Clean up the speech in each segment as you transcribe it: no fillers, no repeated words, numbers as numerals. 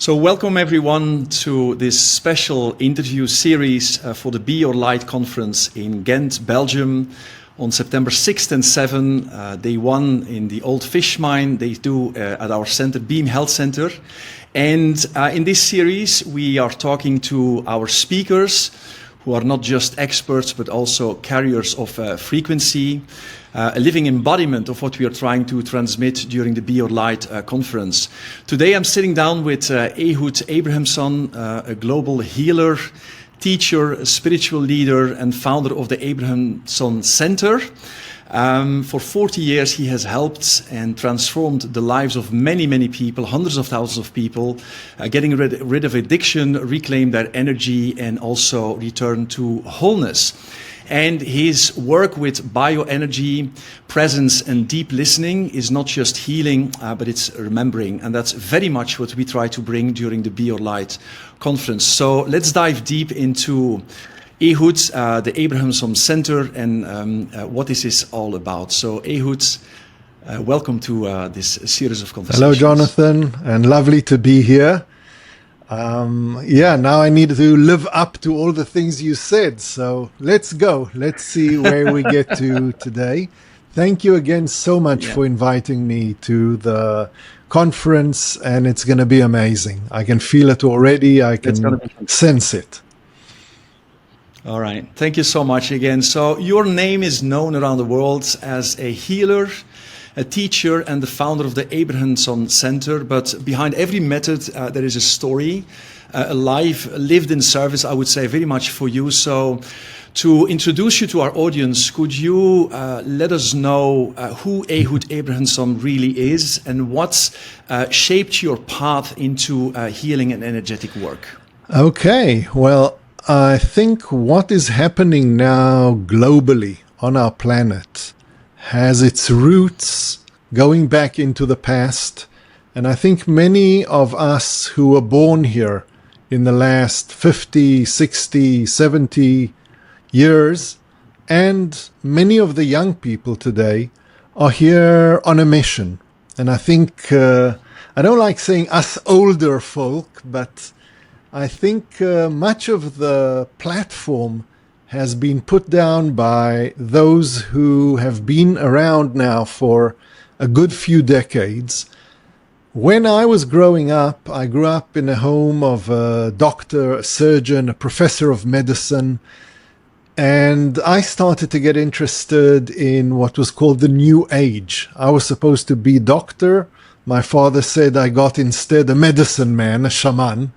So welcome everyone to this special interview series for the Be Your Light conference in Ghent, Belgium on September 6th and 7th, day 1 in the old fish mine. They do at our center, Beam Health Center. And in this series, we are talking to our speakers who are not just experts, but also carriers of frequency, a living embodiment of what we are trying to transmit during the Be Your Light conference. Today I'm sitting down with Ehud Abrahamson, a global healer, teacher, a spiritual leader, and founder of the Abrahamson Center. For 40 years, he has helped and transformed the lives of many, many people, hundreds of thousands of people, getting rid of addiction, reclaim their energy, and also return to wholeness. And his work with BioEnergy, presence, and deep listening is not just healing, but it's remembering. And that's very much what we try to bring during the Be Your Light conference. So let's dive deep into Ehud, the Abrahamson Center, and what this is all about. So Ehud, welcome to this series of conversations. Hello, Jonathan, and lovely to be here. Now I need to live up to all the things you said. So let's go. Let's see where we get to today. Thank you again so much for inviting me to the conference, and it's going to be amazing. I can feel it already. I can sense it. All right. Thank you so much again. So your name is known around the world as a healer, a teacher, and the founder of the Abrahamson Center. But behind every method, there is a story, a life lived in service, I would say, very much for you. So to introduce you to our audience, could you let us know who Ehud Abrahamson really is and what shaped your path into healing and energetic work? Okay. Well, I think what is happening now globally on our planet has its roots going back into the past. And I think many of us who were born here in the last 50, 60, 70 years, and many of the young people today are here on a mission. And I think, I don't like saying us older folk, but I think much of the platform has been put down by those who have been around now for a good few decades. When I was growing up, I grew up in a home of a doctor, a surgeon, a professor of medicine, and I started to get interested in what was called the New Age. I was supposed to be doctor. My father said I got instead a medicine man, a shaman.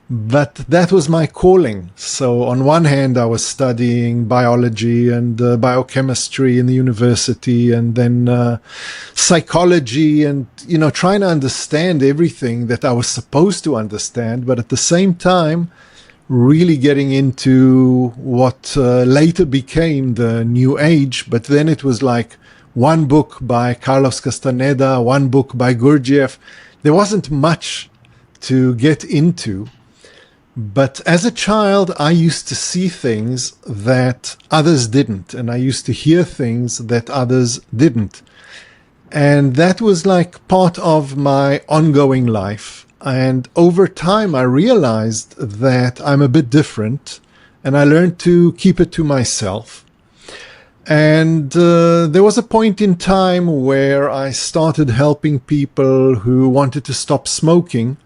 But that was my calling. So on one hand, I was studying biology and biochemistry in the university, and then psychology, and, trying to understand everything that I was supposed to understand. But at the same time, really getting into what later became the New Age. But then it was like one book by Carlos Castaneda, one book by Gurdjieff. There wasn't much to get into. But as a child, I used to see things that others didn't, and I used to hear things that others didn't. And that was like part of my ongoing life. And over time, I realized that I'm a bit different, and I learned to keep it to myself. And there was a point in time where I started helping people who wanted to stop smoking.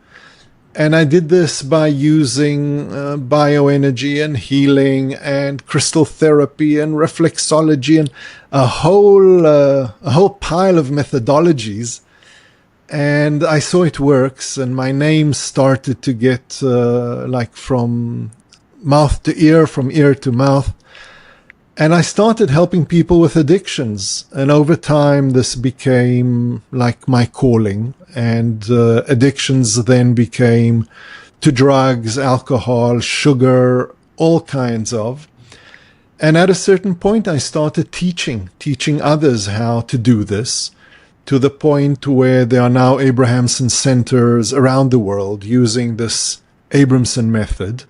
And I did this by using bioenergy and healing and crystal therapy and reflexology and a whole pile of methodologies. And I saw it works, and my name started to get like from mouth to ear, from ear to mouth. And I started helping people with addictions. And over time, this became like my calling. And addictions then became to drugs, alcohol, sugar, all kinds of. And at a certain point, I started teaching others how to do this, to the point where there are now Abrahamson centers around the world using this Abrahamson method.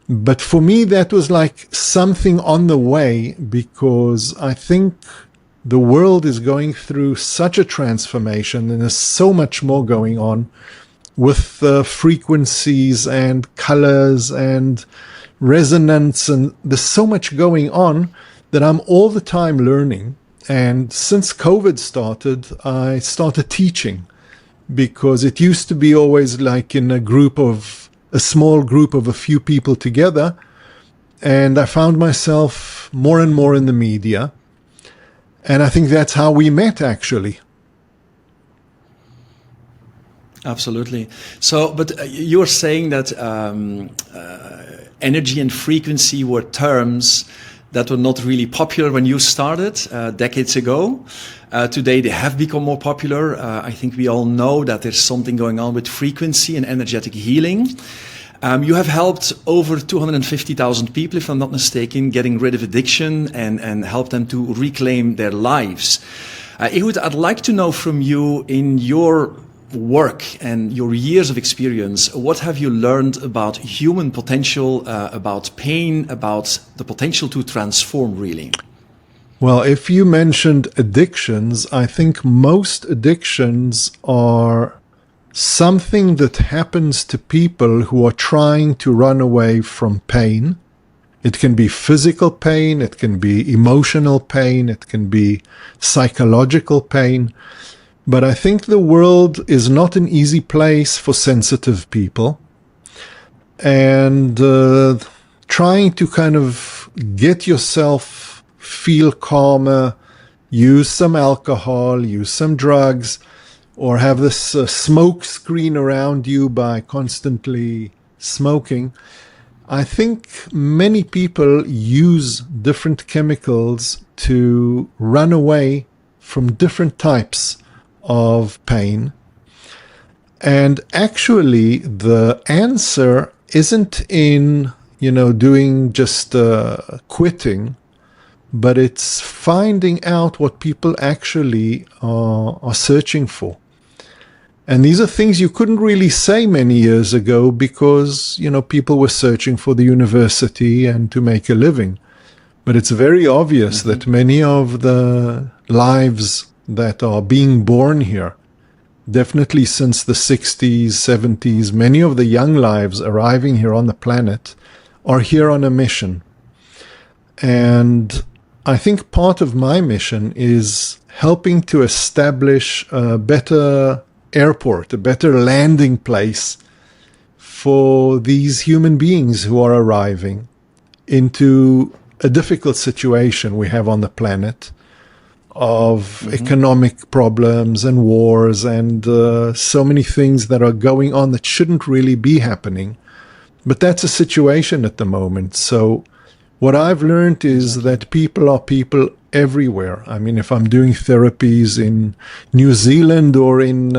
But for me, that was like something on the way, because I think the world is going through such a transformation, and there's so much more going on with frequencies and colors and resonance, and there's so much going on that I'm all the time learning. And since COVID started, I started teaching, because it used to be always like in a small group of a few people together. And I found myself more and more in the media. And I think that's how we met, actually. Absolutely. So, but you were saying that energy and frequency were terms that were not really popular when you started decades ago. Today they have become more popular. I think we all know that there's something going on with frequency and energetic healing. You have helped over 250,000 people, if I'm not mistaken, getting rid of addiction and help them to reclaim their lives. Ehud, I'd like to know from you, in your work and your years of experience, what have you learned about human potential, about pain, about the potential to transform, really? Well, if you mentioned addictions, I think most addictions are something that happens to people who are trying to run away from pain. It can be physical pain, it can be emotional pain, it can be psychological pain. But I think the world is not an easy place for sensitive people. And trying to kind of get yourself feel calmer, use some alcohol, use some drugs, or have this smoke screen around you by constantly smoking. I think many people use different chemicals to run away from different types of pain. And actually, the answer isn't in, doing just quitting, but it's finding out what people actually are searching for. And these are things you couldn't really say many years ago because, people were searching for the university and to make a living. But it's very obvious that many of the lives that are being born here, definitely since the 60s, 70s, many of the young lives arriving here on the planet are here on a mission. And I think part of my mission is helping to establish a better airport, a better landing place for these human beings who are arriving into a difficult situation we have on the planet of economic problems and wars and so many things that are going on that shouldn't really be happening. But that's a situation at the moment. So what I've learned is that people are people everywhere. I mean, if I'm doing therapies in New Zealand or in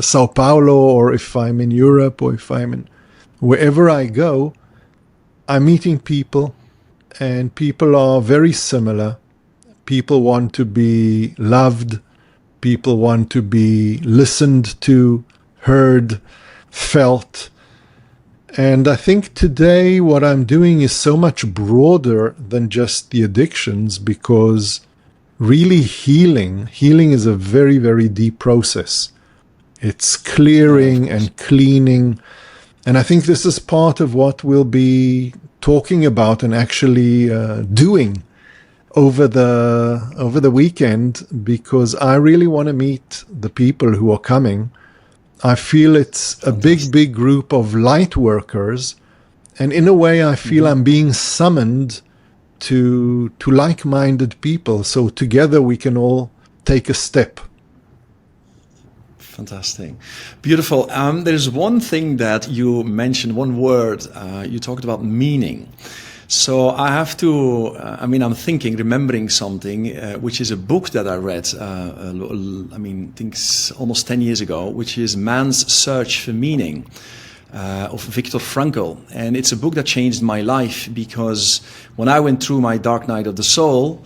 Sao Paulo, or if I'm in Europe, or if I'm in wherever I go, I'm meeting people, and people are very similar. People want to be loved. People want to be listened to, heard, felt. And I think today what I'm doing is so much broader than just the addictions, because really healing is a very, very deep process. It's clearing and cleaning. And I think this is part of what we'll be talking about and actually doing over the weekend, because I really want to meet the people who are coming. I feel it's a big group of light workers, and in a way I feel I'm being summoned to like-minded people, so together we can all take a step. Fantastic. Beautiful. There's one thing that you mentioned, one word, you talked about meaning. So I have to, I'm remembering something, which is a book that I read, I think almost 10 years ago, which is Man's Search for Meaning, of Viktor Frankl. And it's a book that changed my life, because when I went through my dark night of the soul,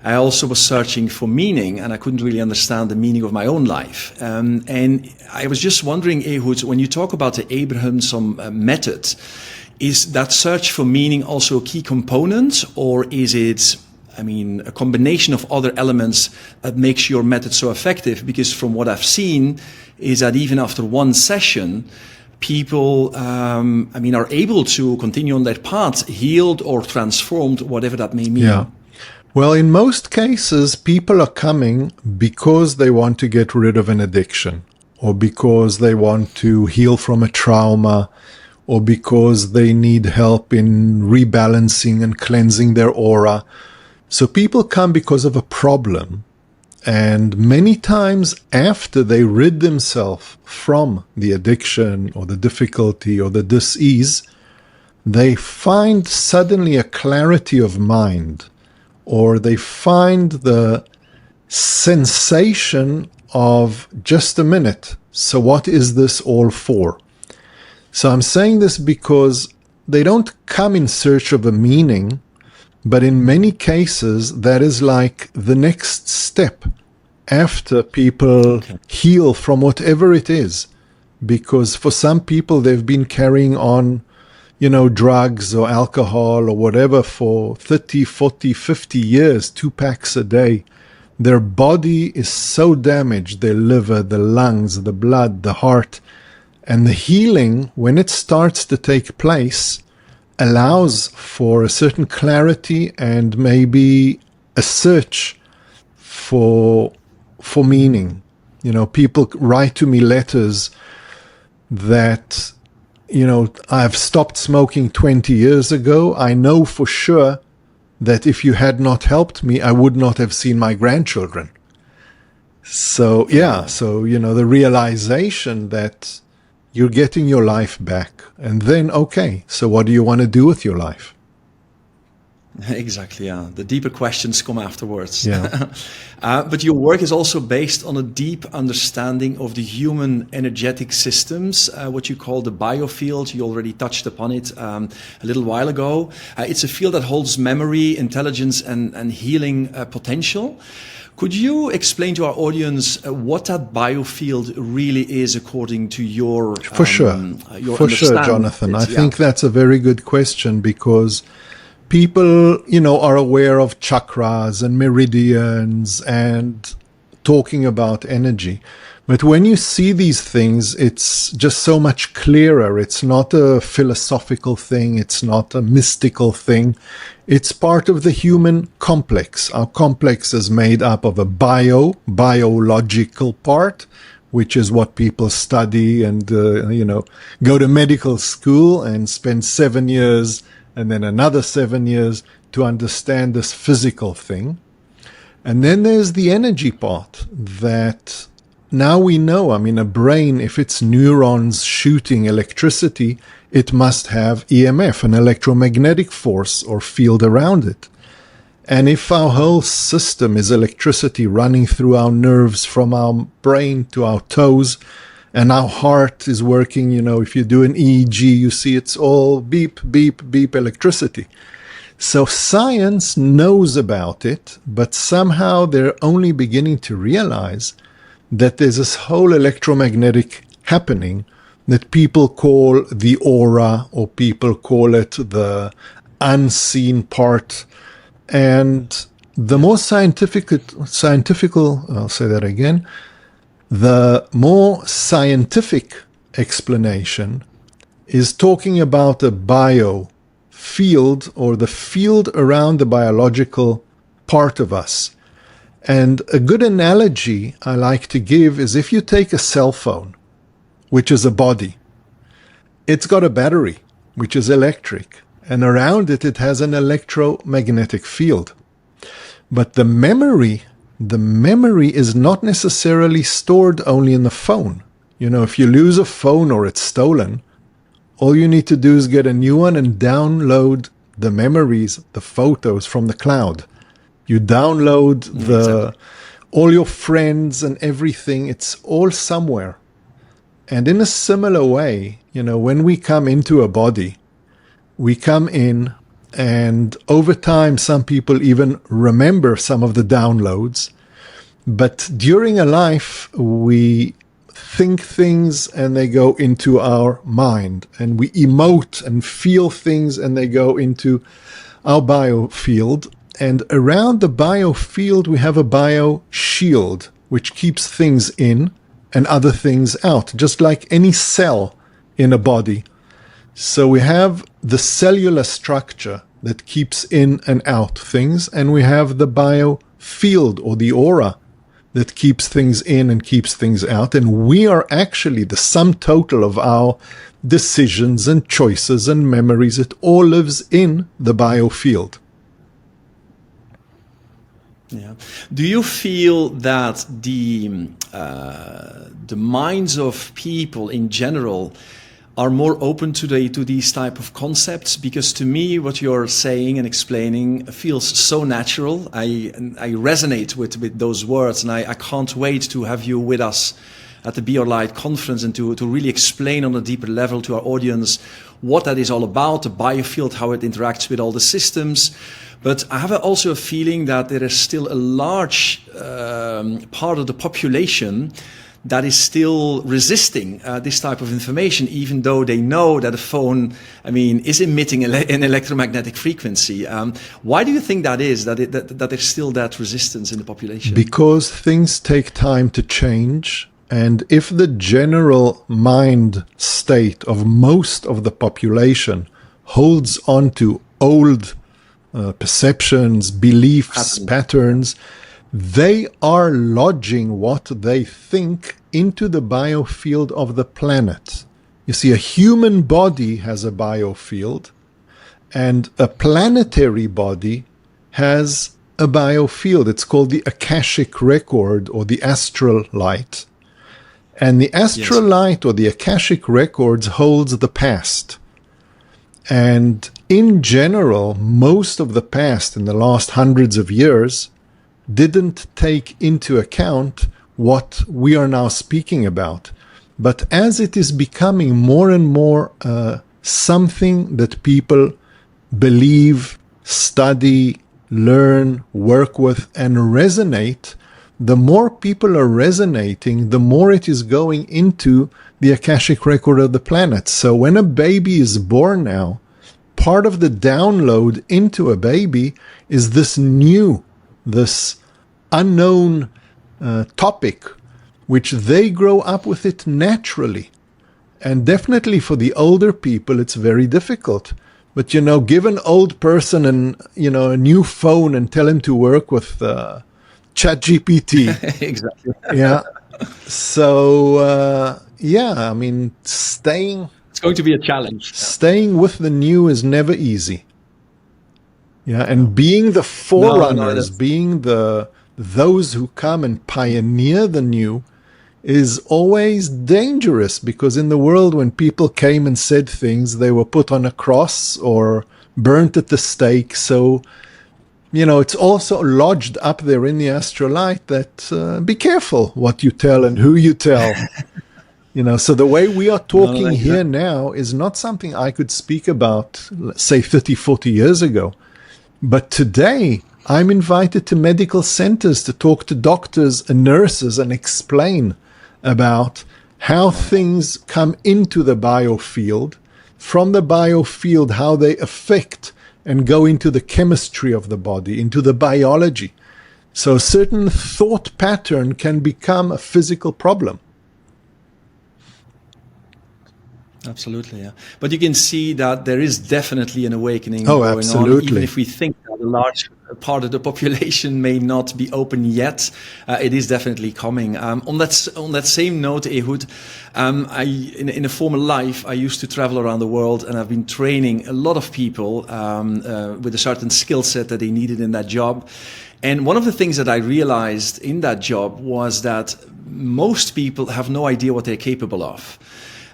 I also was searching for meaning, and I couldn't really understand the meaning of my own life. And I was just wondering, Ehud, when you talk about the Abrahamson method, is that search for meaning also a key component, or is it a combination of other elements that makes your method so effective? Because from what I've seen is that even after one session, people, are able to continue on their path, healed or transformed, whatever that may mean. Yeah. Well, in most cases, people are coming because they want to get rid of an addiction, or because they want to heal from a trauma, or because they need help in rebalancing and cleansing their aura. So people come because of a problem. And many times after they rid themselves from the addiction or the difficulty or the dis-ease, they find suddenly a clarity of mind, or they find the sensation of just a minute. So what is this all for? So I'm saying this because they don't come in search of a meaning, but in many cases, that is like the next step after people heal from whatever it is. Because for some people, they've been carrying on, drugs or alcohol or whatever for 30, 40, 50 years, 2 packs a day. Their body is so damaged, their liver, the lungs, the blood, the heart. And the healing, when it starts to take place, allows for a certain clarity and maybe a search for meaning. People write to me letters that, I've stopped smoking 20 years ago. I know for sure that if you had not helped me, I would not have seen my grandchildren. So, the realization that you're getting your life back. And then, okay, so what do you want to do with your life? Exactly, yeah. The deeper questions come afterwards. Yeah. But your work is also based on a deep understanding of the human energetic systems, what you call the BioField. You already touched upon it a little while ago. It's a field that holds memory, intelligence, and healing potential. Could you explain to our audience what that BioField really is according to your For sure, Jonathan. I think that's a very good question, because people, are aware of chakras and meridians and talking about energy. But when you see these things, it's just so much clearer. It's not a philosophical thing. It's not a mystical thing. It's part of the human complex. Our complex is made up of a biological part, which is what people study and, go to medical school and spend 7 years and then another 7 years to understand this physical thing. And then there's the energy part that now we know. A brain, if it's neurons shooting electricity, it must have EMF, an electromagnetic force or field around it. And if our whole system is electricity running through our nerves from our brain to our toes, and our heart is working, if you do an EEG, you see it's all beep, beep, beep electricity. So science knows about it, but somehow they're only beginning to realize that there's this whole electromagnetic happening that people call the aura, or people call it the unseen part. And the more I'll say that again, the more scientific explanation is talking about a biofield, or the field around the biological part of us. And a good analogy I like to give is if you take a cell phone, which is a body, it's got a battery, which is electric, and around it, it has an electromagnetic field. But the memory is not necessarily stored only in the phone. If you lose a phone or it's stolen, all you need to do is get a new one and download the memories, the photos from the cloud. You download all your friends and everything. It's all somewhere. And in a similar way, when we come into a body, we come in, and over time, some people even remember some of the downloads. But during a life, we think things and they go into our mind, and we emote and feel things and they go into our biofield. And around the biofield, we have a bioshield, which keeps things in and other things out, just like any cell in a body. So we have the cellular structure that keeps in and out things, and we have the biofield or the aura that keeps things in and keeps things out. And we are actually the sum total of our decisions and choices and memories. It all lives in the biofield. Yeah. Do you feel that the minds of people in general are more open today to these type of concepts? Because to me, what you're saying and explaining feels so natural. I resonate with those words, and I can't wait to have you with us at the BioLight conference and to really explain on a deeper level to our audience what that is all about, the biofield, how it interacts with all the systems. But I have also a feeling that there is still a large part of the population that is still resisting this type of information, even though they know that a phone, is emitting an electromagnetic frequency. Why do you think that is, that there's still that resistance in the population? Because things take time to change. And if the general mind state of most of the population holds on to old perceptions, beliefs, patterns, they are lodging what they think into the biofield of the planet. You see, a human body has a biofield, and a planetary body has a biofield. It's called the Akashic record or the astral light. And the astral light or the Akashic records holds the past. And in general, most of the past in the last hundreds of years didn't take into account what we are now speaking about. But as it is becoming more and more something that people believe, study, learn, work with, and resonate, the more people are resonating, the more it is going into the Akashic record of the planet. So when a baby is born now, part of the download into a baby is this unknown topic, which they grow up with it naturally. And definitely for the older people, it's very difficult. But, give an old person a new phone and tell him to work with ChatGPT. Exactly. Yeah. So, it's going to be a challenge. Staying with the new is never easy. Yeah, and being the forerunners, being those who come and pioneer the new is always dangerous, because in the world when people came and said things, they were put on a cross or burnt at the stake. So, it's also lodged up there in the astral light that be careful what you tell and who you tell. So the way we are talking here now is not something I could speak about, say, 30, 40 years ago. But today, I'm invited to medical centers to talk to doctors and nurses and explain about how things come into the biofield, from the biofield, how they affect and go into the chemistry of the body, into the biology. So a certain thought pattern can become a physical problem. Absolutely, yeah. But you can see that there is definitely an awakening going on, even if we think that a large part of the population may not be open yet. It is definitely coming. On that same note, Ehud, in a former life, I used to travel around the world, and I've been training a lot of people with a certain skill set that they needed in that job. And one of the things that I realized in that job was that most people have no idea what they're capable of.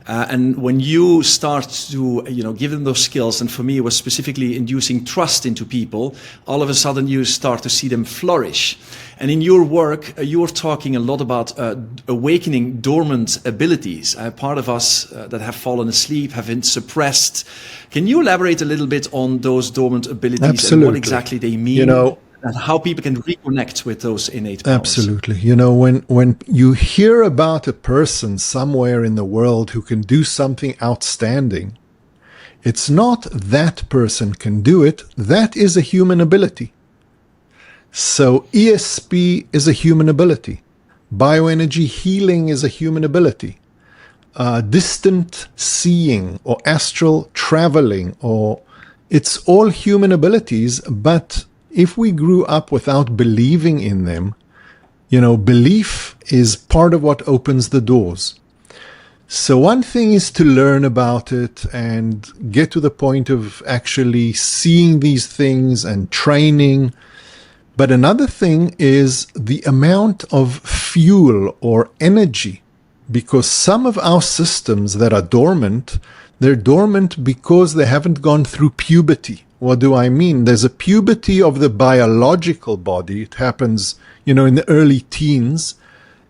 And when you start to, give them those skills, and for me, it was specifically inducing trust into people, all of a sudden you start to see them flourish. And in your work, you're talking a lot about awakening dormant abilities. Part of us that have fallen asleep, have been suppressed. Can you elaborate a little bit on those dormant abilities? Absolutely. And what exactly they mean? And how people can reconnect with those innate powers. Absolutely. When you hear about a person somewhere in the world who can do something outstanding, it's not that person can do it. That is a human ability. So ESP is a human ability. BioEnergy healing is a human ability. Distant seeing or astral traveling, or it's all human abilities, but if we grew up without believing in them, belief is part of what opens the doors. So one thing is to learn about it and get to the point of actually seeing these things and training. But another thing is the amount of fuel or energy, because some of our systems that are dormant, they're dormant because they haven't gone through puberty. What do I mean? There's a puberty of the biological body. It happens, in the early teens,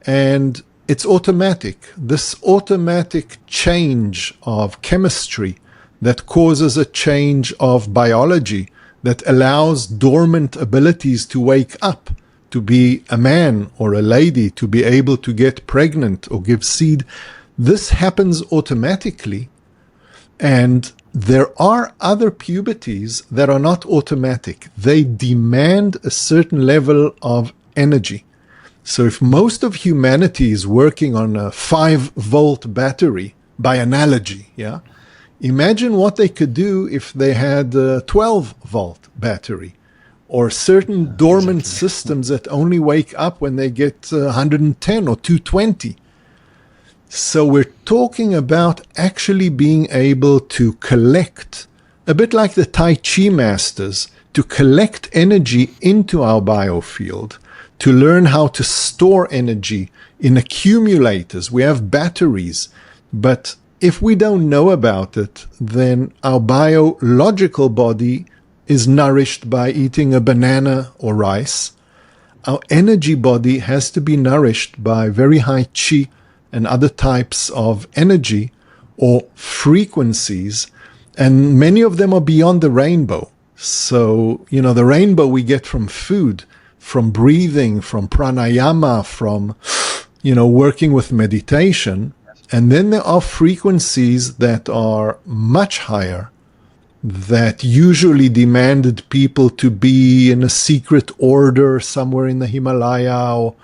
and it's automatic. This automatic change of chemistry that causes a change of biology that allows dormant abilities to wake up, to be a man or a lady, to be able to get pregnant or give seed. This happens automatically. And there are other puberties that are not automatic. They demand a certain level of energy. So if most of humanity is working on a 5-volt battery, by analogy, imagine what they could do if they had a 12-volt battery, or certain dormant systems that only wake up when they get 110 or 220. So we're talking about actually being able to collect, a bit like the Tai Chi masters, to collect energy into our biofield, to learn how to store energy in accumulators. We have batteries, but if we don't know about it, then our biological body is nourished by eating a banana or rice. Our energy body has to be nourished by very high chi and other types of energy or frequencies, and many of them are beyond the rainbow. So, the rainbow we get from food, from breathing, from pranayama, from, working with meditation. And then there are frequencies that are much higher, that usually demanded people to be in a secret order somewhere in the Himalaya, or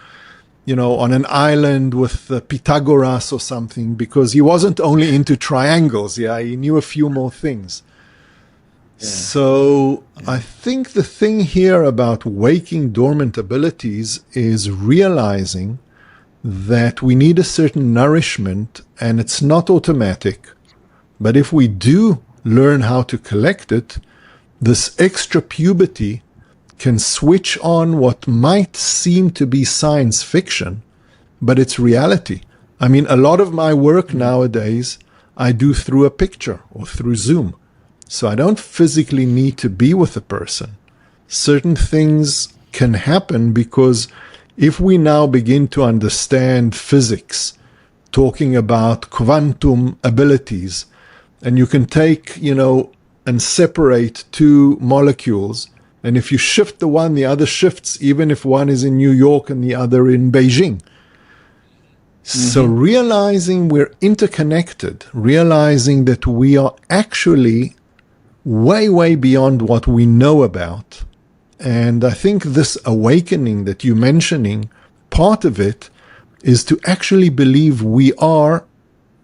on an island with Pythagoras or something, because he wasn't only into triangles, he knew a few more things. Yeah. So I think the thing here about waking dormant abilities is realizing that we need a certain nourishment, and it's not automatic. But if we do learn how to collect it, this extra puberty can switch on what might seem to be science fiction, but it's reality. I mean, a lot of my work nowadays I do through a picture or through Zoom. So I don't physically need to be with a person. Certain things can happen because if we now begin to understand physics, talking about quantum abilities, and you can take, and separate two molecules, and if you shift the one, the other shifts, even if one is in New York and the other in Beijing. So realizing we're interconnected, realizing that we are actually way, way beyond what we know about. And I think this awakening that you're mentioning, part of it is to actually believe we are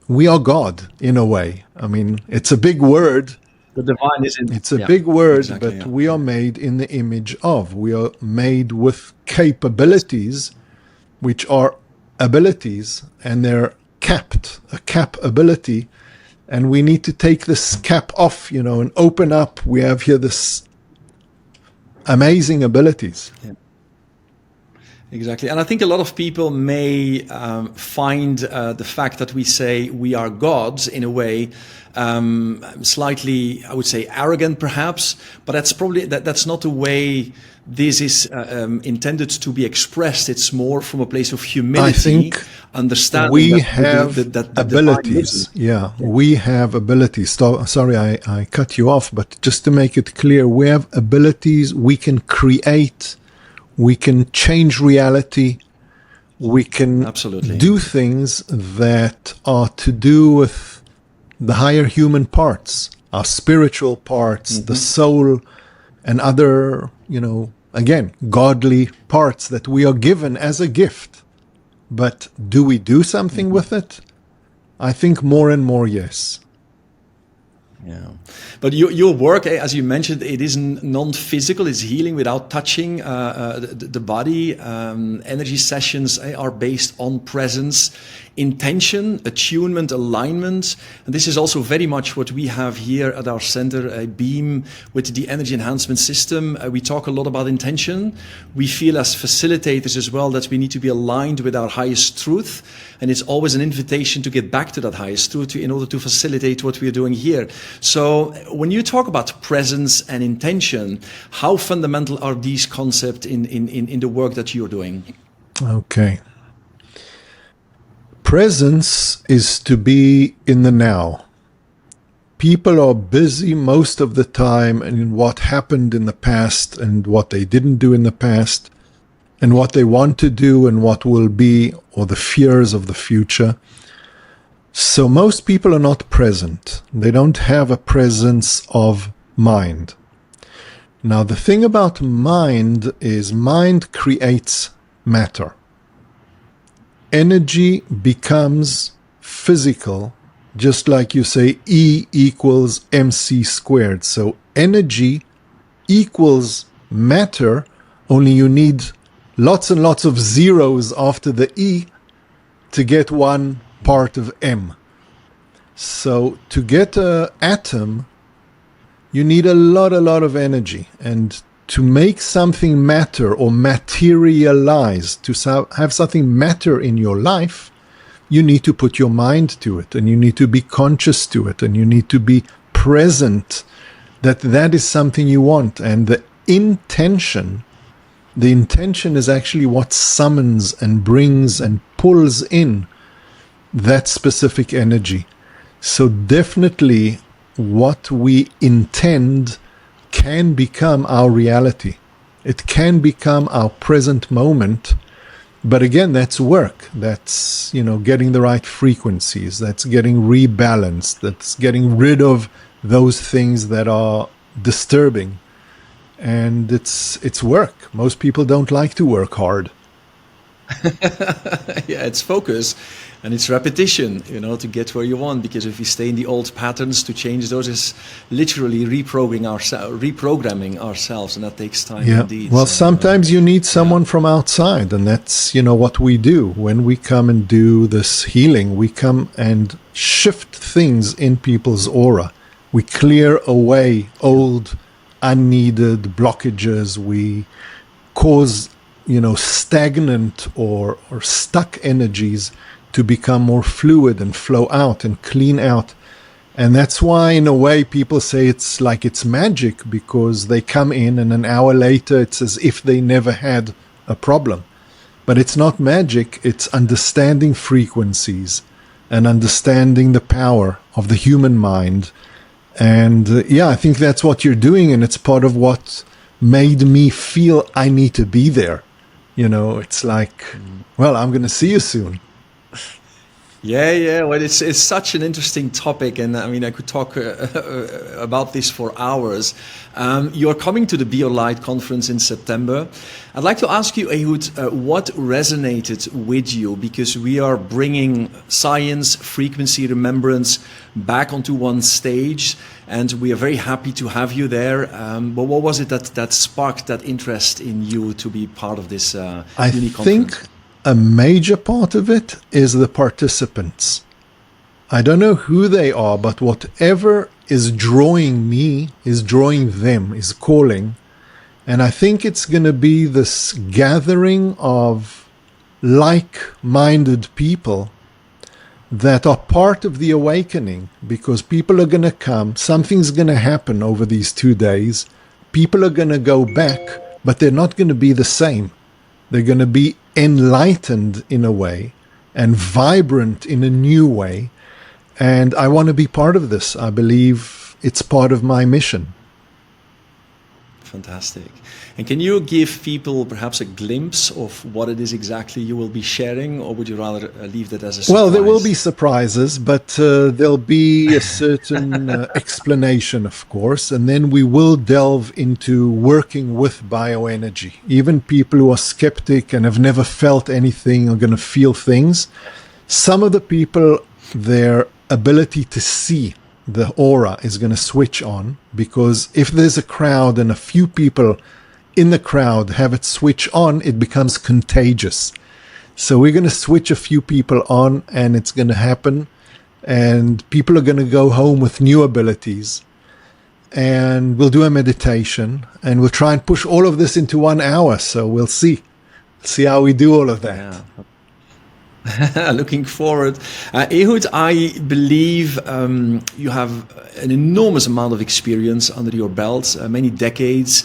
God in a way. I mean, it's a big word. The divine isn't. It's a big word, but we are made in the image of. We are made with capabilities, which are abilities, and they're capped, a cap ability. And we need to take this cap off, and open up. We have here this amazing abilities. Yeah. Exactly. And I think a lot of people may find the fact that we say we are gods in a way slightly, I would say, arrogant perhaps, but that's not the way this is intended to be expressed. It's more from a place of humility. I think understanding we have abilities. Yeah, we have abilities. Sorry, I cut you off, but just to make it clear, we have abilities. We can create. We can change reality. We can do things that are to do with the higher human parts, our spiritual parts, the soul, and other, again, godly parts that we are given as a gift. But do we do something with it? I think more and more, yes. Yeah, but your work, as you mentioned, it is non-physical. It's healing without touching the body. Energy sessions are based on presence, intention, attunement, alignment. And this is also very much what we have here at our center, a beam with the energy enhancement system. We talk a lot about intention. We feel as facilitators as well that we need to be aligned with our highest truth. And it's always an invitation to get back to that highest truth in order to facilitate what we're doing here. So when you talk about presence and intention, how fundamental are these concepts in the work that you're doing? Okay. Presence is to be in the now. People are busy most of the time in what happened in the past and what they didn't do in the past and what they want to do and what will be, or the fears of the future. So most people are not present. They don't have a presence of mind. Now, the thing about mind is mind creates matter. Energy becomes physical, just like you say E equals mc squared. So energy equals matter, only you need lots and lots of zeros after the E to get one part of M. So to get an atom, you need a lot of energy. And to make something matter or materialize, to have something matter in your life, you need to put your mind to it, and you need to be conscious to it, and you need to be present that that is something you want. And the intention is actually what summons and brings and pulls in that specific energy. So definitely what we intend can become our reality. It can become our present moment. But again, that's work. That's, getting the right frequencies. That's getting rebalanced. That's getting rid of those things that are disturbing. And it's work. Most people don't like to work hard. Yeah, it's focus and it's repetition, to get where you want. Because if you stay in the old patterns, to change those is literally reprogramming ourselves, and that takes time indeed. Well, sometimes you need someone from outside, and that's, what we do. When we come and do this healing, we come and shift things in people's aura. We clear away old, unneeded blockages. We cause stagnant or stuck energies to become more fluid and flow out and clean out. And that's why, in a way, people say it's like it's magic, because they come in and an hour later it's as if they never had a problem. But it's not magic, it's understanding frequencies and understanding the power of the human mind. And I think that's what you're doing, and it's part of what made me feel I need to be there. It's like, well, I'm going to see you soon. Yeah. Well, it's such an interesting topic, and I mean, I could talk about this for hours. You're coming to the BioLight conference in September. I'd like to ask you, Ehud, what resonated with you? Because we are bringing science, frequency, remembrance back onto one stage, and we are very happy to have you there. But what was it that sparked that interest in you to be part of this unique conference? I think a major part of it is the participants. I don't know who they are, but whatever is drawing me is drawing them, is calling. And I think it's going to be this gathering of like-minded people that are part of the awakening, because people are going to come, something's going to happen over these 2 days. People are going to go back, but they're not going to be the same. They're going to be enlightened in a way and vibrant in a new way. And I want to be part of this. I believe it's part of my mission. Fantastic. And can you give people perhaps a glimpse of what it is exactly you will be sharing, or would you rather leave that as a surprise? Well, there will be surprises, but there'll be a certain explanation, of course, and then we will delve into working with bioenergy. Even people who are skeptic and have never felt anything are going to feel things. Some of the people, their ability to see the aura is going to switch on, because if there's a crowd and a few people in the crowd have it switch on, it becomes contagious. So we're going to switch a few people on, and it's going to happen, and people are going to go home with new abilities, and we'll do a meditation, and we'll try and push all of this into 1 hour. So we'll see how we do all of that. Yeah. Looking forward. Ehud, I believe you have an enormous amount of experience under your belt, many decades.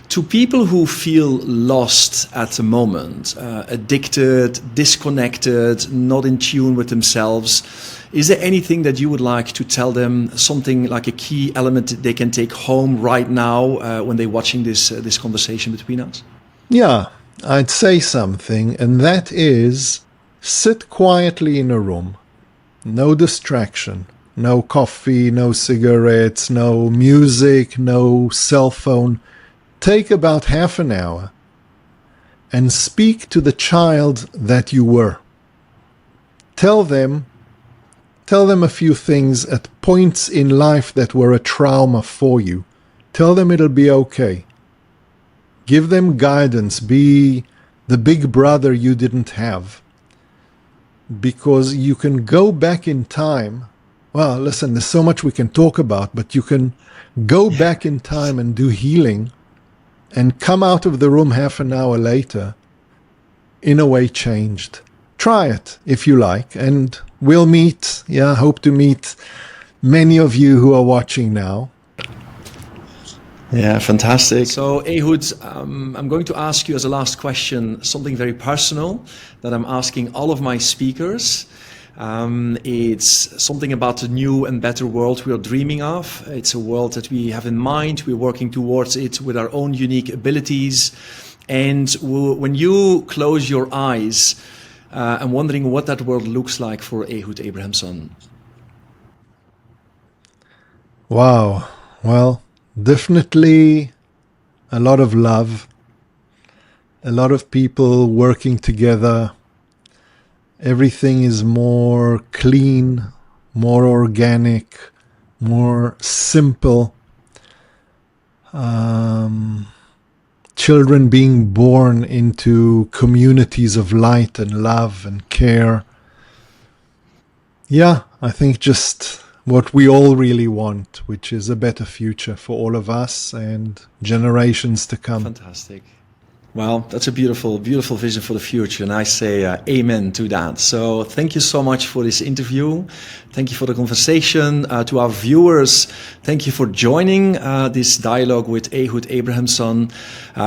To people who feel lost at the moment, addicted, disconnected, not in tune with themselves, is there anything that you would like to tell them, something like a key element they can take home right now when they're watching this conversation between us? Yeah, I'd say something, and that is, sit quietly in a room, no distraction, no coffee, no cigarettes, no music, no cell phone. Take about half an hour and speak to the child that you were. Tell them a few things at points in life that were a trauma for you. Tell them it'll be okay. Give them guidance. Be the big brother you didn't have. Because you can go back in time. Well, listen, there's so much we can talk about, but you can go back in time and do healing and come out of the room half an hour later in a way changed. Try it if you like, and we'll meet. Yeah, hope to meet many of you who are watching now. Yeah, fantastic. So, Ehud, I'm going to ask you as a last question something very personal that I'm asking all of my speakers. It's something about the new and better world we are dreaming of. It's a world that we have in mind. We're working towards it with our own unique abilities. And when you close your eyes, I'm wondering what that world looks like for Ehud Abrahamson. Wow. Well, definitely a lot of love, a lot of people working together. Everything is more clean, more organic, more simple. Children being born into communities of light and love and care. Yeah, I think just what we all really want, which is a better future for all of us and generations to come. Fantastic. Well, that's a beautiful, beautiful vision for the future. And I say amen to that. So thank you so much for this interview. Thank you for the conversation. To our viewers, thank you for joining this dialogue with Ehud Abrahamson.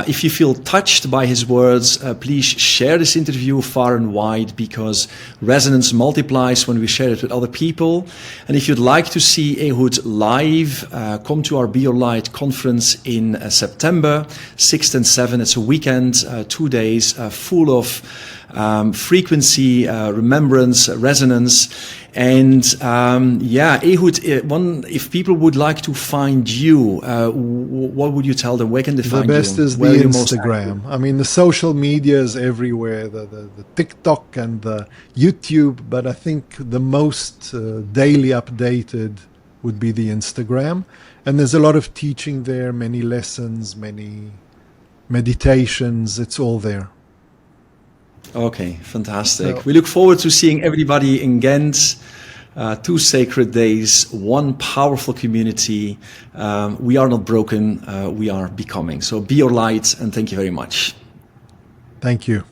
If you feel touched by his words, please share this interview far and wide, because resonance multiplies when we share it with other people. And if you'd like to see Ehud live, come to our Be Your Light conference in September 6th and 7th. It's a weekend. 2 days full of frequency, remembrance, resonance. And Ehud, if people would like to find you, what would you tell them? Where can they find you? The best is the Instagram. I mean, the social media is everywhere, the TikTok and the YouTube, but I think the most daily updated would be the Instagram. And there's a lot of teaching there, many lessons, many meditations, it's all there. Okay, fantastic. So, we look forward to seeing everybody in Ghent. 2 sacred days, 1 powerful community. We are not broken, we are becoming. So be your light, and thank you very much. Thank you.